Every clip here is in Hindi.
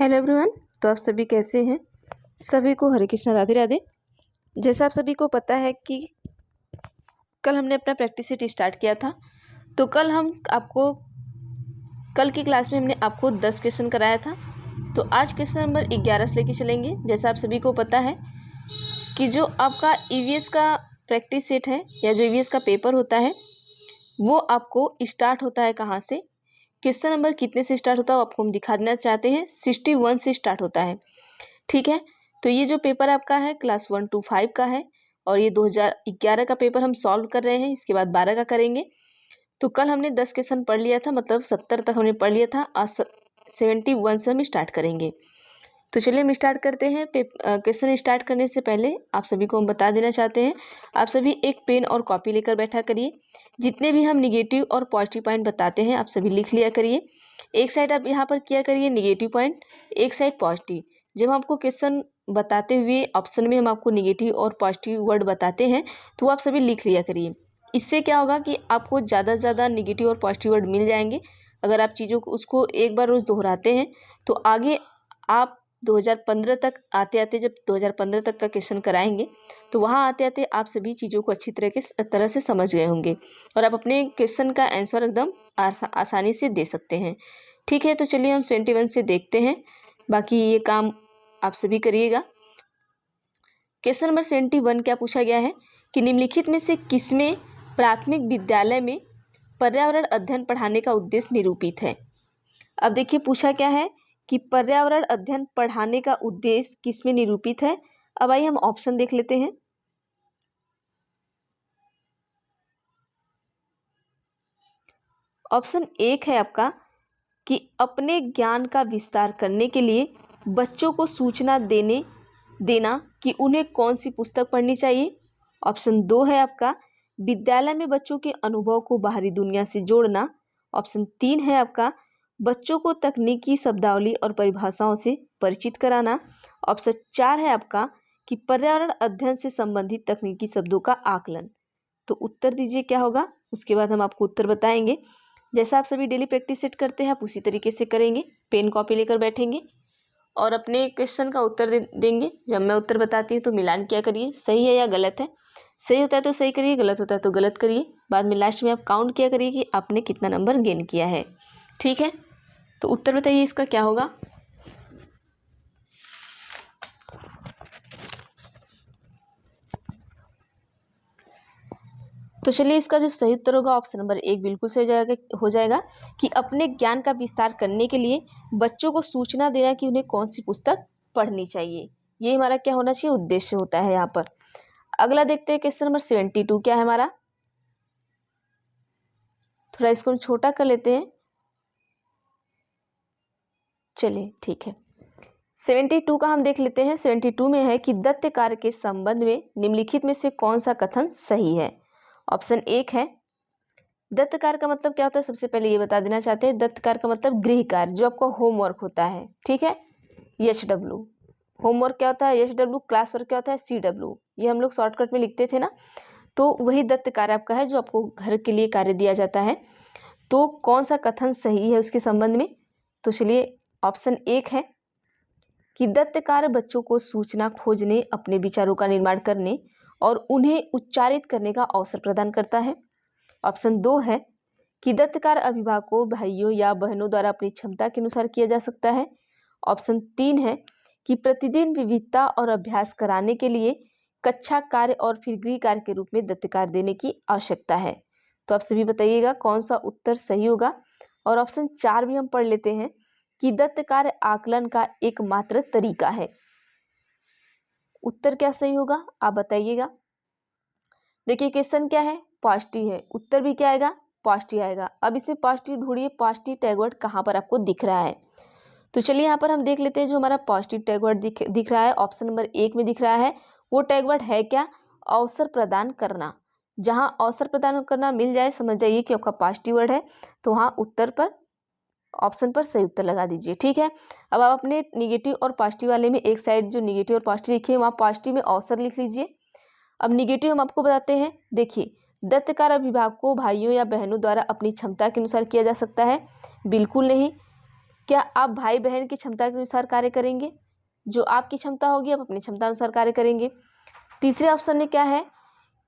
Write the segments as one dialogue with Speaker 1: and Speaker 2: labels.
Speaker 1: Hello everyone. तो आप सभी कैसे हैं? सभी को हरे कृष्णा राधे राधे। जैसा आप सभी को पता है कि कल हमने अपना प्रैक्टिस सेट स्टार्ट किया था। तो कल की क्लास में हमने आपको 10 क्वेश्चन कराया था। तो आज क्वेश्चन नंबर 11 से लेके चलेंगे। जैसा आप सभी को पता है कि जो आपका ईवीएस का प्रैक्टिस सेट है या जो ईवीएस का पेपर होता है वो आपको स्टार्ट होता है कहाँ से, क्वेश्चन नंबर कितने से स्टार्ट होता है आपको हम दिखा देना चाहते हैं। 61 से स्टार्ट होता है, ठीक है। तो ये जो पेपर आपका है क्लास 1 to 5 का है और ये 2011 का पेपर हम सॉल्व कर रहे हैं। इसके बाद 12 का करेंगे। तो कल हमने 10 क्वेश्चन पढ़ लिया था, मतलब 70 तक हमने पढ़ लिया था। आज 71 से हम स्टार्ट करेंगे। तो चलिए हम स्टार्ट करते हैं। क्वेश्चन स्टार्ट करने से पहले आप सभी को हम बता देना चाहते हैं, आप सभी एक पेन और कॉपी लेकर बैठा करिए। जितने भी हम निगेटिव और पॉजिटिव पॉइंट बताते हैं आप सभी लिख लिया करिए। एक साइड आप यहाँ पर किया करिए निगेटिव पॉइंट, एक साइड पॉजिटिव। जब हम आपको क्वेश्चन बताते हुए ऑप्शन में हम आपको निगेटिव और पॉजिटिव वर्ड बताते हैं तो आप सभी लिख लिया करिए। इससे क्या होगा कि आपको ज़्यादा से ज़्यादा निगेटिव और पॉजिटिव वर्ड मिल जाएंगे। अगर आप चीज़ों को उसको एक बार रोज़ दोहराते हैं तो आगे आप 2015 तक आते आते, जब 2015 तक का क्वेश्चन कराएंगे तो वहाँ आते आते आप सभी चीज़ों को अच्छी तरह से समझ गए होंगे और आप अपने क्वेश्चन का आंसर एकदम आसानी से दे सकते हैं, ठीक है। तो चलिए हम 71 से देखते हैं। बाकी ये काम आप सभी करिएगा। क्वेश्चन नंबर 71 क्या पूछा गया है कि निम्नलिखित में से किसमें प्राथमिक विद्यालय में पर्यावरण अध्ययन पढ़ाने का उद्देश्य निरूपित है। अब देखिए पूछा क्या है कि पर्यावरण अध्ययन पढ़ाने का उद्देश्य किसमें निरूपित है। अब आइए हम ऑप्शन देख लेते हैं। ऑप्शन 1 है आपका कि अपने ज्ञान का विस्तार करने के लिए बच्चों को सूचना देना कि उन्हें कौन सी पुस्तक पढ़नी चाहिए। ऑप्शन 2 है आपका विद्यालय में बच्चों के अनुभव को बाहरी दुनिया से जोड़ना। ऑप्शन 3 है आपका बच्चों को तकनीकी शब्दावली और परिभाषाओं से परिचित कराना। ऑप्शन 4 है आपका कि पर्यावरण अध्ययन से संबंधित तकनीकी शब्दों का आकलन। तो उत्तर दीजिए क्या होगा, उसके बाद हम आपको उत्तर बताएंगे। जैसा आप सभी डेली प्रैक्टिस सेट करते हैं आप उसी तरीके से करेंगे। पेन कॉपी लेकर बैठेंगे और अपने क्वेश्चन का उत्तर देंगे। जब मैं उत्तर बताती हूँ तो मिलान किया करिए, सही है या गलत है। सही होता है तो सही करिए, गलत होता है तो गलत करिए। बाद में लास्ट में आप काउंट किया करिए कि आपने कितना नंबर गेन किया है, ठीक है। तो उत्तर बताइए इसका क्या होगा। तो चलिए इसका जो सही उत्तर होगा ऑप्शन नंबर 1 बिल्कुल सही हो जाएगा कि अपने ज्ञान का विस्तार करने के लिए बच्चों को सूचना देना कि उन्हें कौन सी पुस्तक पढ़नी चाहिए। ये हमारा क्या होना चाहिए, उद्देश्य होता है यहाँ पर। अगला देखते हैं क्वेश्चन नंबर 72 क्या है हमारा। थोड़ा इसको हम छोटा कर लेते हैं, चलिए ठीक है। 72 का हम देख लेते हैं। 72 में है कि दत्त कार्य के संबंध में निम्नलिखित में से कौन सा कथन सही है। ऑप्शन 1 है दत्त कार्य का मतलब क्या होता है, सबसे पहले ये बता देना चाहते हैं। दत्त कार्य का मतलब गृह कार्य, जो आपका होमवर्क होता है, ठीक है। HW होमवर्क क्या होता है, HW क्लास वर्क क्या होता है, CW। ये हम लोग शॉर्टकट में लिखते थे ना, तो वही दत्त कार्य आपका है जो आपको घर के लिए कार्य दिया जाता है। तो कौन सा कथन सही है उसके संबंध में, तो चलिए ऑप्शन 1 है कि दत्त कार्य बच्चों को सूचना खोजने, अपने विचारों का निर्माण करने और उन्हें उच्चारित करने का अवसर प्रदान करता है। ऑप्शन 2 है कि दत्त कार्य अभिभावकों, भाइयों या बहनों द्वारा अपनी क्षमता के अनुसार किया जा सकता है। ऑप्शन 3 है कि प्रतिदिन विविधता और अभ्यास कराने के लिए कक्षा कार्य और फिर गृह कार्य के रूप में दत्त कार्य देने की आवश्यकता है। तो आप सभी बताइएगा कौन सा उत्तर सही होगा। और ऑप्शन 4 भी हम पढ़ लेते हैं कि दत्त कार्य आकलन का एकमात्र तरीका है। उत्तर क्या सही होगा आप बताइएगा। देखिए क्वेश्चन क्या है, पॉजिटिव है, उत्तर भी क्या आएगा, पॉजिटिव आएगा। अब इसमें पॉजिटिव ढूंढिए, पॉजिटिव टैग वर्ड कहाँ पर आपको दिख रहा है। तो चलिए यहाँ पर हम देख लेते हैं। जो हमारा पॉजिटिव टैग वर्ड दिख रहा है ऑप्शन नंबर 1 में दिख रहा है, वो टैग वर्ड है क्या, अवसर प्रदान करना। जहाँ अवसर प्रदान करना मिल जाए समझ जाइए कि आपका पॉजिटिव वर्ड है, तो वहाँ उत्तर पर ऑप्शन पर सही उत्तर लगा दीजिए, ठीक है। अब आप अपने निगेटिव और पॉजिटिव वाले में एक साइड जो निगेटिव और पॉजिटिव लिखे वहाँ पॉजिटिव में अवसर लिख लीजिए। अब निगेटिव हम आपको बताते हैं। देखिए दत्त कार्य अभिभावकों, भाइयों या बहनों द्वारा अपनी क्षमता के अनुसार किया जा सकता है, बिल्कुल नहीं, क्या आप भाई बहन की क्षमता के अनुसार कार्य करेंगे? जो आपकी क्षमता होगी आप अपनी क्षमता अनुसार कार्य करेंगे। तीसरे ऑप्शन में क्या है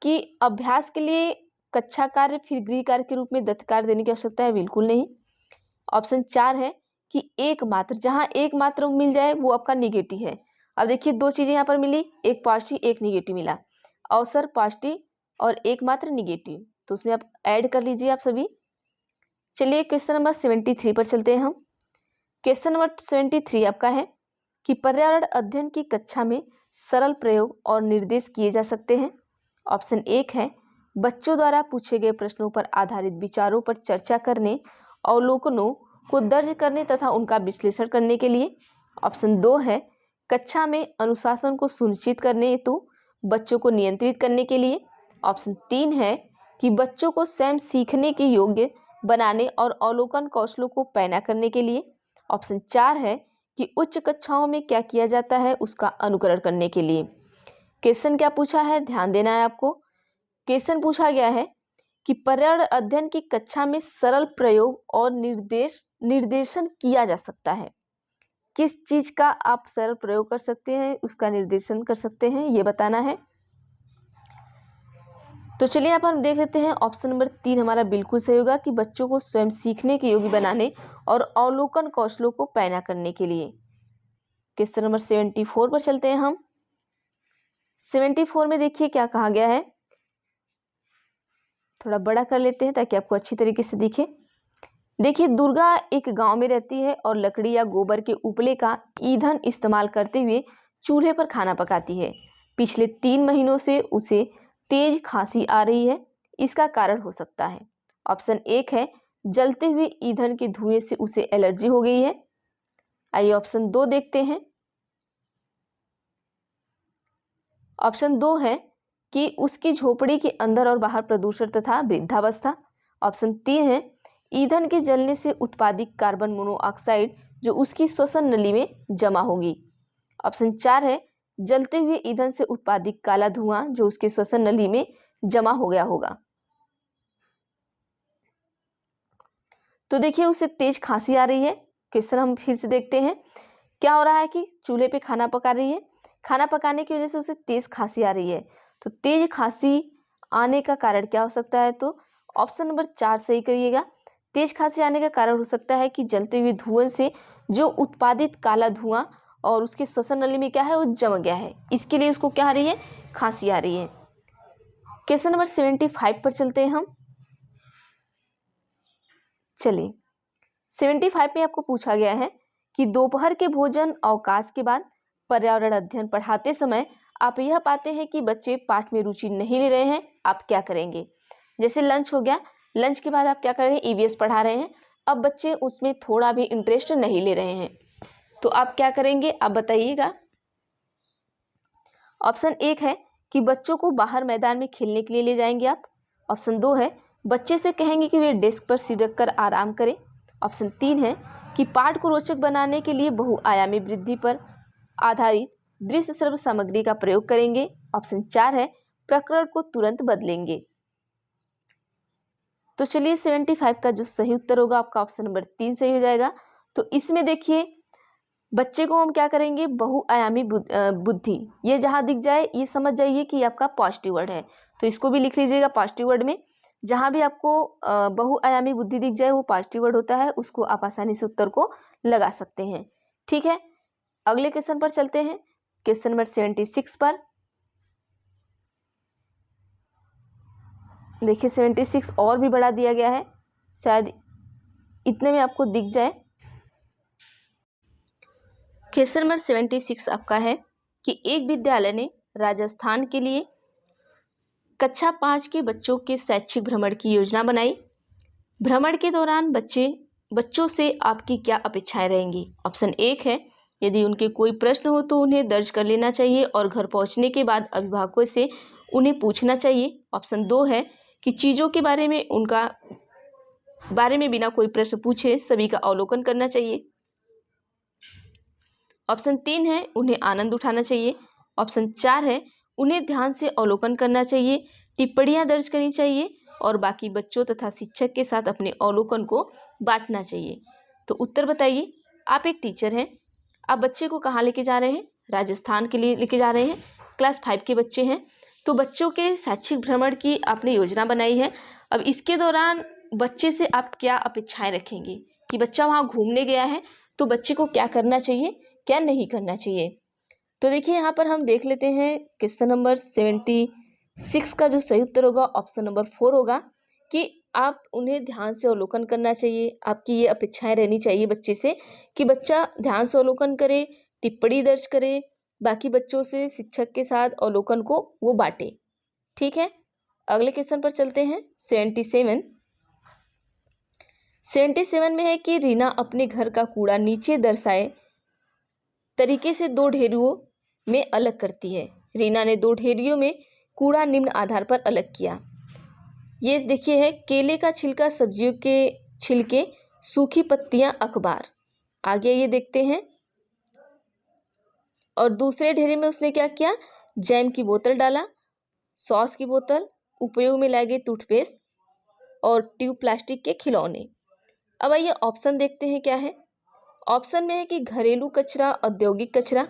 Speaker 1: कि अभ्यास के लिए कक्षा कार्य फिर गृह कार्य के रूप में दत्त कार्य देने की आवश्यकता है, बिल्कुल नहीं। ऑप्शन 4 है कि एकमात्र, जहां एकमात्र मिल जाए वो आपका निगेटिव है। अब देखिए दो चीजें यहाँ पर मिली, एक पॉजिटिव एक निगेटिव मिला, अवसर पॉजिटिव और एकमात्र निगेटिव, तो उसमें आप ऐड कर लीजिए आप सभी। चलिए क्वेश्चन नंबर 73 पर चलते हैं हम। क्वेश्चन नंबर 73 आपका है कि पर्यावरण अध्ययन की कक्षा में सरल प्रयोग और निर्देश किए जा सकते हैं। ऑप्शन 1 है बच्चों द्वारा पूछे गए प्रश्नों पर आधारित विचारों पर चर्चा करने, अवलोकनों को दर्ज करने तथा उनका विश्लेषण करने के लिए। ऑप्शन 2 है कक्षा में अनुशासन को सुनिश्चित करने हेतु बच्चों को नियंत्रित करने के लिए। ऑप्शन 3 है कि बच्चों को स्वयं सीखने के योग्य बनाने और अवलोकन कौशलों को पैना करने के लिए। ऑप्शन 4 है कि उच्च कक्षाओं में क्या किया जाता है उसका अनुकरण करने के लिए। क्वेश्चन क्या पूछा है, ध्यान देना है आपको। क्वेश्चन पूछा गया है कि पर्यावरण अध्ययन की कक्षा में सरल प्रयोग और निर्देशन किया जा सकता है। किस चीज का आप सरल प्रयोग कर सकते हैं, उसका निर्देशन कर सकते हैं, ये बताना है। तो चलिए यहाँ पर हम देख लेते हैं। ऑप्शन नंबर 3 हमारा बिल्कुल सही होगा कि बच्चों को स्वयं सीखने के योग्य बनाने और अवलोकन कौशलों को पैना करने के लिए। क्वेश्चन नंबर 74 पर चलते हैं हम। 74 में देखिए क्या कहा गया है, थोड़ा बड़ा कर लेते हैं ताकि आपको अच्छी तरीके से दिखे। देखिए दुर्गा एक गांव में रहती है और लकड़ी या गोबर के उपले का ईंधन इस्तेमाल करते हुए चूल्हे पर खाना पकाती है। पिछले 3 महीनों से उसे तेज खांसी आ रही है, इसका कारण हो सकता है। ऑप्शन 1 है जलते हुए ईंधन के धुएं से उसे एलर्जी हो गई है। आइए ऑप्शन 2 देखते हैं। ऑप्शन 2 है कि उसकी झोपड़ी के अंदर और बाहर प्रदूषण तथा वृद्धावस्था। ऑप्शन 3 है ईंधन के जलने से उत्पादित कार्बन मोनोऑक्साइड जो उसकी श्वसन नली में जमा होगी। ऑप्शन 4 है जलते हुए ईंधन से उत्पादित काला धुआं जो उसके श्वसन नली में जमा हो गया होगा। तो देखिए उसे तेज खांसी आ रही है। क्वेश्चन हम फिर से देखते हैं। क्या हो रहा है कि चूल्हे पे खाना पका रही है, खाना पकाने की वजह से उसे तेज खांसी आ रही है। तो तेज खांसी आने का कारण क्या हो सकता है, तो ऑप्शन नंबर 4 सही करिएगा। तेज खांसी आने का कारण हो सकता है कि जलते हुए धुएं से जो उत्पादित काला धुआं और उसके श्वसन नली में क्या है वो जम गया है, इसके लिए उसको क्या आ रही है, खांसी आ रही है। क्वेश्चन नंबर 75 पर चलते हैं हम। चलिए 75 में आपको पूछा गया है कि दोपहर के भोजन अवकाश के बाद पर्यावरण अध्ययन पढ़ाते समय आप यह पाते हैं कि बच्चे पाठ में रुचि नहीं ले रहे हैं, आप क्या करेंगे। जैसे लंच हो गया, लंच के बाद आप क्या कर रहे हैं, ईवीएस पढ़ा रहे हैं, अब बच्चे उसमें थोड़ा भी इंटरेस्ट नहीं ले रहे हैं, तो आप क्या करेंगे, आप बताइएगा। ऑप्शन 1 है कि बच्चों को बाहर मैदान में खेलने के लिए ले जाएंगे आप। ऑप्शन 2 है बच्चे से कहेंगे कि वे डेस्क पर सिर रख कर आराम करें। ऑप्शन 3 है कि पाठ को रोचक बनाने के लिए बहुआयामी वृद्धि पर आधारित दृश्य श्रव्य सामग्री का प्रयोग करेंगे। ऑप्शन 4 है प्रकरण को तुरंत बदलेंगे। तो चलिए 75 का जो सही उत्तर होगा आपका ऑप्शन नंबर 3 सही हो जाएगा। तो इसमें देखिए बच्चे को हम क्या करेंगे, बहुआयामी बुद्धि, ये जहां दिख जाए ये समझ जाइए कि आपका पॉजिटिव वर्ड है, तो इसको भी लिख लीजिएगा पॉजिटिव वर्ड में। जहां भी आपको बहुआयामी बुद्धि दिख जाए वो पॉजिटिव वर्ड होता है, उसको आप आसानी से उत्तर को लगा सकते हैं। ठीक है, अगले क्वेश्चन पर चलते हैं। क्वेश्चन नंबर 76 पर देखिए 76 और भी बड़ा दिया गया है, शायद इतने में आपको दिख जाए। क्वेश्चन नंबर 76 आपका है कि एक विद्यालय ने राजस्थान के लिए कक्षा 5 के बच्चों के शैक्षिक भ्रमण की योजना बनाई। भ्रमण के दौरान बच्चों से आपकी क्या अपेक्षाएं रहेंगी। ऑप्शन 1 है यदि उनके कोई प्रश्न हो तो उन्हें दर्ज कर लेना चाहिए और घर पहुंचने के बाद अभिभावकों से उन्हें पूछना चाहिए। ऑप्शन 2 है कि चीज़ों के बारे में बिना कोई प्रश्न पूछे सभी का अवलोकन करना चाहिए। ऑप्शन 3 है उन्हें आनंद उठाना चाहिए। ऑप्शन 4 है उन्हें ध्यान से अवलोकन करना चाहिए, टिप्पणियां दर्ज करनी चाहिए और बाकी बच्चों तथा शिक्षक के साथ अपने अवलोकन को बांटना चाहिए। तो उत्तर बताइए। आप एक टीचर हैं, आप बच्चे को कहाँ लेके जा रहे हैं? राजस्थान के लिए लेके जा रहे हैं। क्लास 5 के बच्चे हैं, तो बच्चों के शैक्षिक भ्रमण की आपने योजना बनाई है। अब इसके दौरान बच्चे से आप क्या अपेक्षाएं रखेंगे कि बच्चा वहाँ घूमने गया है तो बच्चे को क्या करना चाहिए, क्या नहीं करना चाहिए। तो देखिए यहाँ पर हम देख लेते हैं क्वेश्चन नंबर 76 का जो सही उत्तर होगा ऑप्शन नंबर 4 होगा कि आप उन्हें ध्यान से अवलोकन करना चाहिए। आपकी ये अपेक्षाएं रहनी चाहिए बच्चे से कि बच्चा ध्यान से अवलोकन करे, टिप्पणी दर्ज करे, बाकी बच्चों से शिक्षक के साथ अवलोकन को वो बांटे। ठीक है, अगले क्वेश्चन पर चलते हैं। 77 में है कि रीना अपने घर का कूड़ा नीचे दर्शाए तरीके से 2 ढेरियों में अलग करती है। रीना ने 2 ढेरियों में कूड़ा निम्न आधार पर अलग किया। ये देखिए है केले का छिलका, सब्जियों के छिलके, सूखी पत्तियां, अखबार। आगे ये देखते हैं। और दूसरे ढेरी में उसने क्या किया? जैम की बोतल डाला, सॉस की बोतल, उपयोग में लाए गए टूथपेस्ट और ट्यूब प्लास्टिक के खिलौने। अब आइए ऑप्शन देखते हैं क्या है। ऑप्शन में है कि घरेलू कचरा, औद्योगिक कचरा।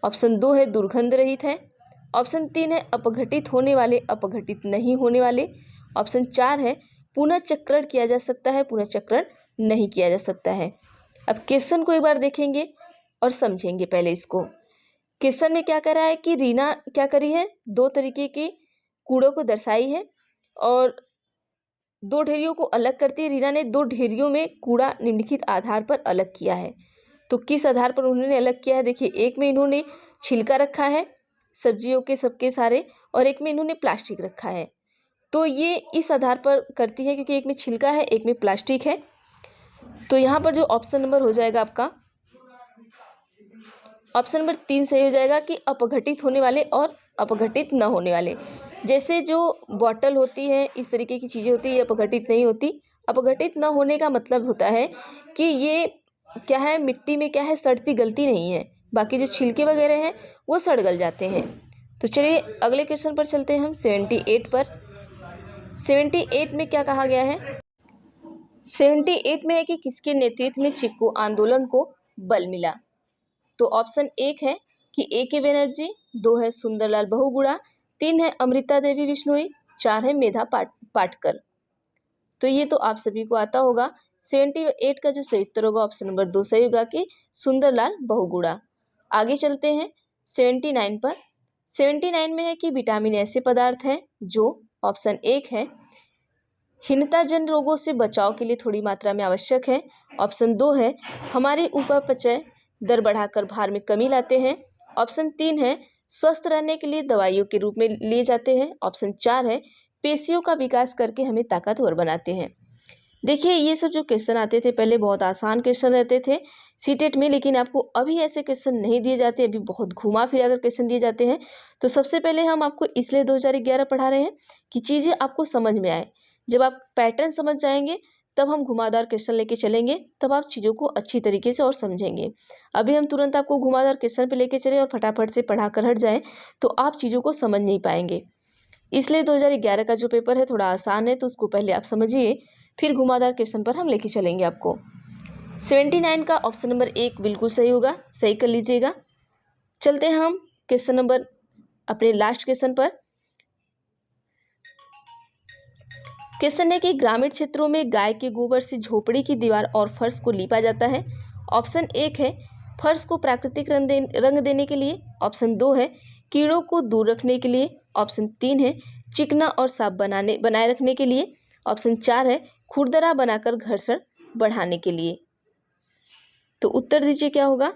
Speaker 1: ऑप्शन 2 है दुर्गंध रहित है। ऑप्शन 3 है अपघटित होने वाले, अपघटित नहीं होने वाले। ऑप्शन 4 है पुनःचक्रण किया जा सकता है, पुनःचक्रण नहीं किया जा सकता है। अब क्वेश्चन को एक बार देखेंगे और समझेंगे पहले इसको। क्वेश्चन में क्या कर रहा है कि रीना क्या करी है, 2 तरीके के कूड़ों को दर्शाई है और 2 ढेरियों को अलग करती है। रीना ने 2 ढेरियों में कूड़ा निम्नलिखित आधार पर अलग किया है। तो किस आधार पर उन्होंने अलग किया है? देखिए, एक में इन्होंने छिलका रखा है सब्जियों के सबके सारे, और एक में इन्होंने प्लास्टिक रखा है। तो ये इस आधार पर करती है क्योंकि एक में छिलका है, एक में प्लास्टिक है। तो यहाँ पर जो ऑप्शन नंबर हो जाएगा आपका, ऑप्शन नंबर 3 सही हो जाएगा कि अपघटित होने वाले और अपघटित न होने वाले। जैसे जो बॉटल होती है, इस तरीके की चीज़ें होती है, ये अपघटित नहीं होती। अपघटित न होने का मतलब होता है कि ये क्या है, मिट्टी में क्या है, सड़ती गलती नहीं है। बाकी जो छिलके वगैरह हैं वो सड़ गल जाते हैं। तो चलिए अगले क्वेश्चन पर चलते हैं हम 78 पर। 78 में क्या कहा गया है? 78 में है कि किसके नेतृत्व में चिपको आंदोलन को बल मिला। तो ऑप्शन 1 है कि A.K. बनर्जी, 2 है सुंदरलाल बहुगुणा, 3 है अमृता देवी बिश्नोई, 4 है मेधा पाटकर। तो ये तो आप सभी को आता होगा। 78 का जो सही उत्तर होगा ऑप्शन नंबर 2 सही होगा कि सुंदरलाल बहुगुणा। आगे चलते हैं 79 पर। 79 में है कि विटामिन ऐसे पदार्थ हैं जो, ऑप्शन 1 है हीनताजन रोगों से बचाव के लिए थोड़ी मात्रा में आवश्यक है। ऑप्शन 2 है हमारे उपापचय दर बढ़ाकर भार में कमी लाते हैं। ऑप्शन 3 है स्वस्थ रहने के लिए दवाइयों के रूप में लिए जाते हैं। ऑप्शन 4 है पेशियों का विकास करके हमें ताकतवर बनाते हैं। देखिए, ये सब जो क्वेश्चन आते थे पहले बहुत आसान क्वेश्चन रहते थे सीटेट में, लेकिन आपको अभी ऐसे क्वेश्चन नहीं दिए जाते, अभी बहुत घुमा फिरा कर क्वेश्चन दिए जाते हैं। तो सबसे पहले हम आपको इसलिए 2011 पढ़ा रहे हैं कि चीज़ें आपको समझ में आए। जब आप पैटर्न समझ जाएंगे तब हम घुमावदार क्वेश्चन लेके चलेंगे, तब आप चीज़ों को अच्छी तरीके से और समझेंगे। अभी हम तुरंत आपको घुमावदार क्वेश्चन पे लेके चले और फटाफट से पढ़ा कर हट जाएँ तो आप चीज़ों को समझ नहीं पाएंगे। इसलिए 2011 का जो पेपर है थोड़ा आसान है, तो उसको पहले आप समझिए, फिर घुमावदार क्वेश्चन पर हम लेके चलेंगे आपको। 79 का ऑप्शन नंबर 1 बिल्कुल सही होगा, सही कर लीजिएगा। चलते हैं हम क्वेश्चन नंबर अपने लास्ट क्वेश्चन पर। क्वेश्चन है कि ग्रामीण क्षेत्रों में गाय के गोबर से झोपड़ी की दीवार और फर्श को लीपा जाता है। ऑप्शन 1 है फर्श को प्राकृतिक रंग देने के लिए। ऑप्शन 2 है कीड़ों को दूर रखने के लिए। ऑप्शन 3 है चिकना और साफ बनाए रखने के लिए। ऑप्शन 4 है खुरदरा बनाकर घर्षण बढ़ाने के लिए। तो उत्तर दीजिए क्या होगा।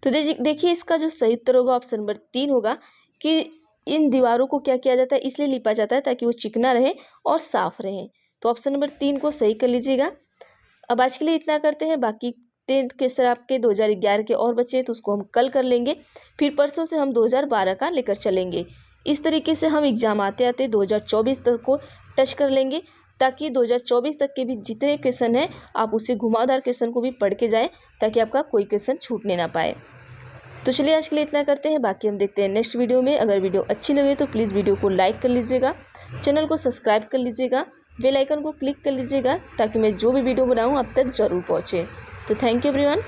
Speaker 1: तो देखिए, इसका जो सही उत्तर होगा ऑप्शन नंबर 3 होगा कि इन दीवारों को क्या किया जाता है, इसलिए लिपा जाता है ताकि वो चिकना रहे और साफ रहे। तो ऑप्शन नंबर 3 को सही कर लीजिएगा। अब आज के लिए इतना करते हैं, बाकी 10th क्वेश्चन आपके 2011 के और बचे तो उसको हम कल कर लेंगे, फिर परसों से हम 2012 का लेकर चलेंगे। इस तरीके से हम एग्ज़ाम आते आते 2024 तक को टच कर लेंगे, ताकि 2024 तक के भी जितने क्वेश्चन हैं आप उसी घुमावदार क्वेश्चन को भी पढ़ के जाएँ, ताकि आपका कोई क्वेश्चन छूटने ना पाए। तो चलिए आज के लिए इतना करते हैं, बाकी हम देखते हैं नेक्स्ट वीडियो में। अगर वीडियो अच्छी लगे तो प्लीज़ वीडियो को लाइक कर लीजिएगा, चैनल को सब्सक्राइब कर लीजिएगा, बेल आइकन को क्लिक कर लीजिएगा, ताकि मैं जो भी वीडियो बनाऊँ आप तक ज़रूर पहुँचे। तो थैंक यू एवरीवन।